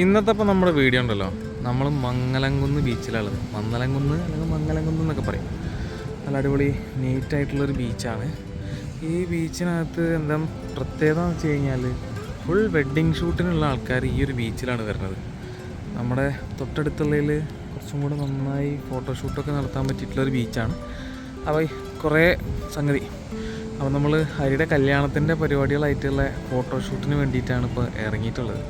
ഇന്നത്തെ ഇപ്പോൾ നമ്മുടെ വീഡിയോ ഉണ്ടല്ലോ, നമ്മൾ മംഗലംകുന്ന് ബീച്ചിലുള്ളത്. മന്നലംകുന്ന് അല്ലെങ്കിൽ മംഗലംകുന്ന് എന്നൊക്കെ പറയും. നല്ല അടിപൊളി നീറ്റായിട്ടുള്ളൊരു ബീച്ചാണ്. ഈ ബീച്ചിനകത്ത് എന്താ പ്രത്യേകത എന്ന് വെച്ച് കഴിഞ്ഞാൽ ഫുൾ വെഡ്ഡിങ് ഷൂട്ടിനുള്ള ആൾക്കാർ ഈ ഒരു ബീച്ചിലാണ് വരുന്നത്. നമ്മുടെ തൊട്ടടുത്തുള്ളതിൽ കുറച്ചും കൂടെ നന്നായി ഫോട്ടോഷൂട്ടൊക്കെ നടത്താൻ പറ്റിയിട്ടുള്ളൊരു ബീച്ചാണ്. അപ്പോൾ കുറേ സംഗതി അപ്പോൾ നമ്മൾ ഹരിയുടെ കല്യാണത്തിൻ്റെ പരിപാടികളായിട്ടുള്ള ഫോട്ടോഷൂട്ടിന് വേണ്ടിയിട്ടാണ് ഇപ്പോൾ ഇറങ്ങിയിട്ടുള്ളത്.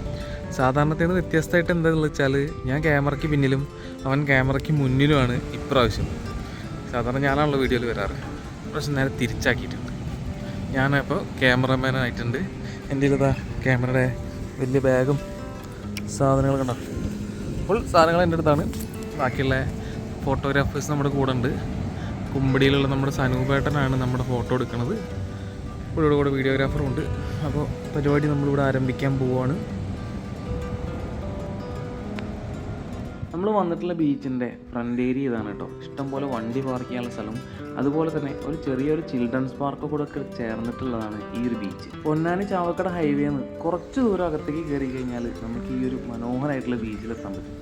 സാധാരണത്തേന്ന് വ്യത്യസ്തമായിട്ട് എന്താണെന്ന് വെച്ചാൽ ഞാൻ ക്യാമറയ്ക്ക് പിന്നിലും അവൻ ക്യാമറയ്ക്ക് മുന്നിലുമാണ് ഇപ്രാവശ്യം. സാധാരണ ഞാനാണല്ലോ വീഡിയോയിൽ വരാറ്. ഇപ്രാവശ്യം നേരെ തിരിച്ചാക്കിയിട്ടുണ്ട്. ഞാനപ്പോൾ ക്യാമറമാനായിട്ടുണ്ട്. എൻ്റെ ഇതാ ക്യാമറയുടെ വലിയ ബാഗും സാധനങ്ങളൊക്കെ ഉണ്ടാവും. ഫുൾ സാധനങ്ങൾ എൻ്റെ അടുത്താണ്. ബാക്കിയുള്ള ഫോട്ടോഗ്രാഫേഴ്സ് നമ്മുടെ കൂടെ ഉണ്ട്. കുമ്പടിയിലുള്ള നമ്മുടെ സനൂപേട്ടനാണ് നമ്മുടെ ഫോട്ടോ എടുക്കുന്നത്. ഇവിടെ കൂടെ വീഡിയോഗ്രാഫറും ഉണ്ട്. അപ്പോൾ പരിപാടി നമ്മളിവിടെ ആരംഭിക്കാൻ പോവുകയാണ്. നമ്മൾ വന്നിട്ടുള്ള ബീച്ചിൻ്റെ ഫ്രണ്ട് ഏരിയ ഇതാണ് കേട്ടോ. ഇഷ്ടംപോലെ വണ്ടി പാർക്ക് ചെയ്യാനുള്ള സ്ഥലം, അതുപോലെ തന്നെ ഒരു ചെറിയൊരു ചിൽഡ്രൻസ് പാർക്ക് കൂടെ ഒക്കെ ചേർന്നിട്ടുള്ളതാണ് ഈ ഒരു ബീച്ച്. പൊന്നാനി ചാവക്കട ഹൈവേന്ന് കുറച്ച് ദൂരം അകത്തേക്ക് കയറി കഴിഞ്ഞാൽ നമുക്ക് ഈ ഒരു മനോഹരമായിട്ടുള്ള ബീച്ചിലെത്താൻ പറ്റും.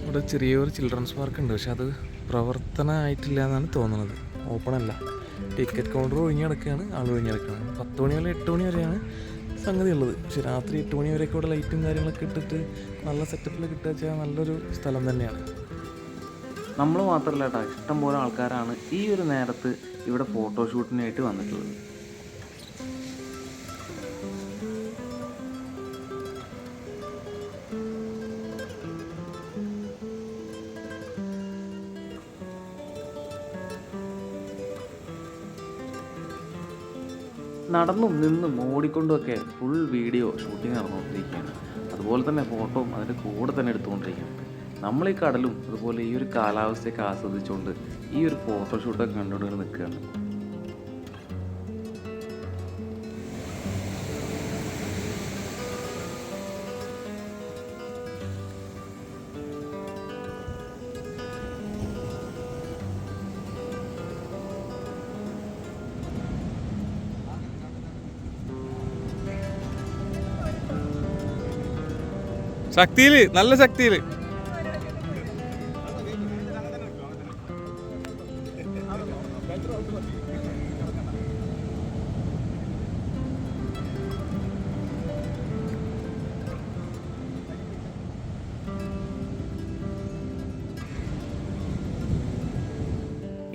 ഇവിടെ ചെറിയൊരു ചിൽഡ്രൻസ് പാർക്ക് ഉണ്ട്, പക്ഷെ അത് പ്രവർത്തനമായിട്ടില്ല എന്നാണ് തോന്നുന്നത്. ഓപ്പൺ അല്ല. ടിക്കറ്റ് കൗണ്ടർ ഒഴിഞ്ഞ് കിടക്കുകയാണ്, ആൾ ഒഴിഞ്ഞ് കിടക്കുകയാണ്. 10 മണി മുതൽ 8 മണി വരെയാണ് സംഗതി ഉള്ളത്. പക്ഷെ രാത്രി 8 മണി വരെയൊക്കെ ഇവിടെ ലൈറ്റും കാര്യങ്ങളൊക്കെ ഇട്ടിട്ട് നല്ല സെറ്റപ്പിൽ കിട്ടുക വെച്ചാൽ നല്ലൊരു സ്ഥലം തന്നെയാണ്. നമ്മൾ മാത്രമല്ല കേട്ടോ, ഇഷ്ടംപോലെ ആൾക്കാരാണ് ഈ ഒരു നേരത്ത് ഇവിടെ ഫോട്ടോഷൂട്ടിനായിട്ട് വന്നിട്ടുള്ളത്. നടന്നും നിന്നും ഓടിക്കൊണ്ടുമൊക്കെ ഫുൾ വീഡിയോ ഷൂട്ടിങ് നടന്നുകൊണ്ടിരിക്കുകയാണ്. അതുപോലെ തന്നെ ഫോട്ടോയും അതിൻ്റെ കൂടെ തന്നെ എടുത്തുകൊണ്ടിരിക്കുകയാണ്. നമ്മൾ ഈ കടലും അതുപോലെ ഈ ഒരു കാലാവസ്ഥയൊക്കെ ആസ്വദിച്ചുകൊണ്ട് ഈ ഒരു ഫോട്ടോഷൂട്ടൊക്കെ കണ്ടുകൊണ്ട് നിൽക്കുകയാണ്. ശക്തിയിൽ, നല്ല ശക്തിയിൽ.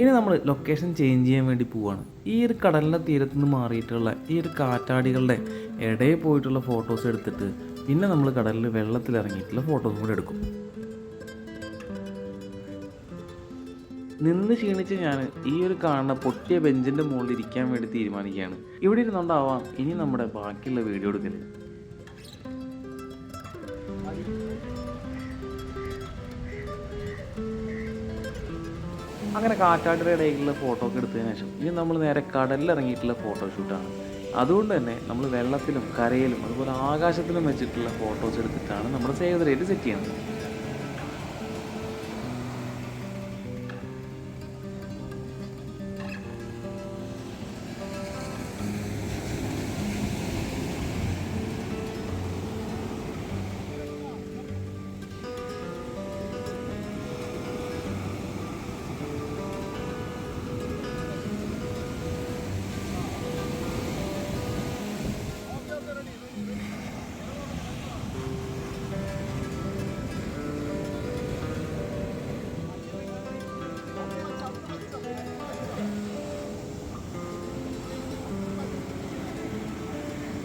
ഇനി നമ്മൾ ലൊക്കേഷൻ ചേഞ്ച് ചെയ്യാൻ വേണ്ടി പോവുകയാണ്. ഈ ഒരു കടലിൻ്റെ തീരത്ത് നിന്ന് മാറിയിട്ടുള്ള ഈ ഒരു കാറ്റാടികളുടെ ഇടയിൽ പോയിട്ടുള്ള ഫോട്ടോസ് എടുത്തിട്ട് പിന്നെ നമ്മൾ കടലിൽ വെള്ളത്തിലിറങ്ങിയിട്ടുള്ള ഫോട്ടോസും കൂടെ എടുക്കും. നിന്ന് ക്ഷീണിച്ച് ഞാൻ ഈ ഒരു കാണുന്ന പൊട്ടിയ ബെഞ്ചിൻ്റെ മുകളിൽ ഇരിക്കാൻ വേണ്ടി തീരുമാനിക്കുകയാണ്. ഇവിടെ ഇരുന്നുകൊണ്ടാവാം ഇനി നമ്മുടെ ബാക്കിയുള്ള വീഡിയോ എടുക്കൽ. അങ്ങനെ കാറ്റാടിയുടെ ഇടയിലുള്ള ഫോട്ടോ ഒക്കെ എടുത്തതിന് ശേഷം ഇനി നമ്മൾ നേരെ കടലിലിറങ്ങിയിട്ടുള്ള ഫോട്ടോഷൂട്ടാണ്. അതുകൊണ്ട് തന്നെ നമ്മൾ വെള്ളത്തിലും കരയിലും അതുപോലെ ആകാശത്തിലും വെച്ചിട്ടുള്ള ഫോട്ടോസ് എടുത്തിട്ടാണ് നമ്മുടെ സേവ് ദ ഡേറ്റ് സെറ്റ് ചെയ്യുന്നത്.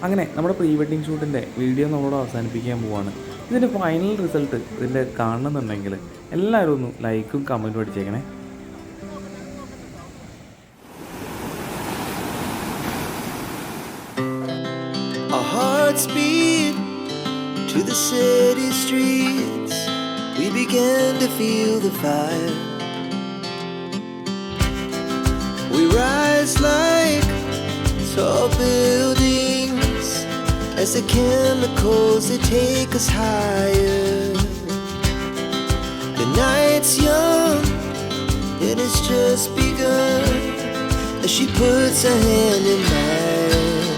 അങ്ങനെ നമ്മുടെ പ്രീ വെഡ്ഡിങ് ഷൂട്ടിൻ്റെ വീഡിയോ നമ്മളോട് അവസാനിപ്പിക്കാൻ പോവാണ്. ഇതിൻ്റെ ഫൈനൽ റിസൾട്ട് ഇതിൻ്റെ കാണണമെന്നുണ്ടെങ്കിൽ എല്ലാവരും ഒന്ന് ലൈക്കും കമൻറ്റും അടിച്ചേക്കണേ. Our hearts beat to the city streets. We began to feel the fire. We rise like tall buildings as the chemicals, they take us higher. The night's young. just begun as she puts her hand in mine.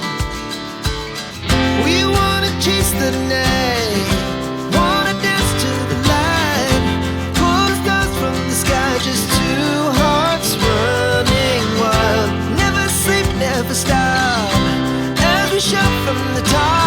We wanna chase the night, wanna dance to the light, pull the stars from the sky, just two hearts running wild. Never sleep, never stop, as we shout from the top.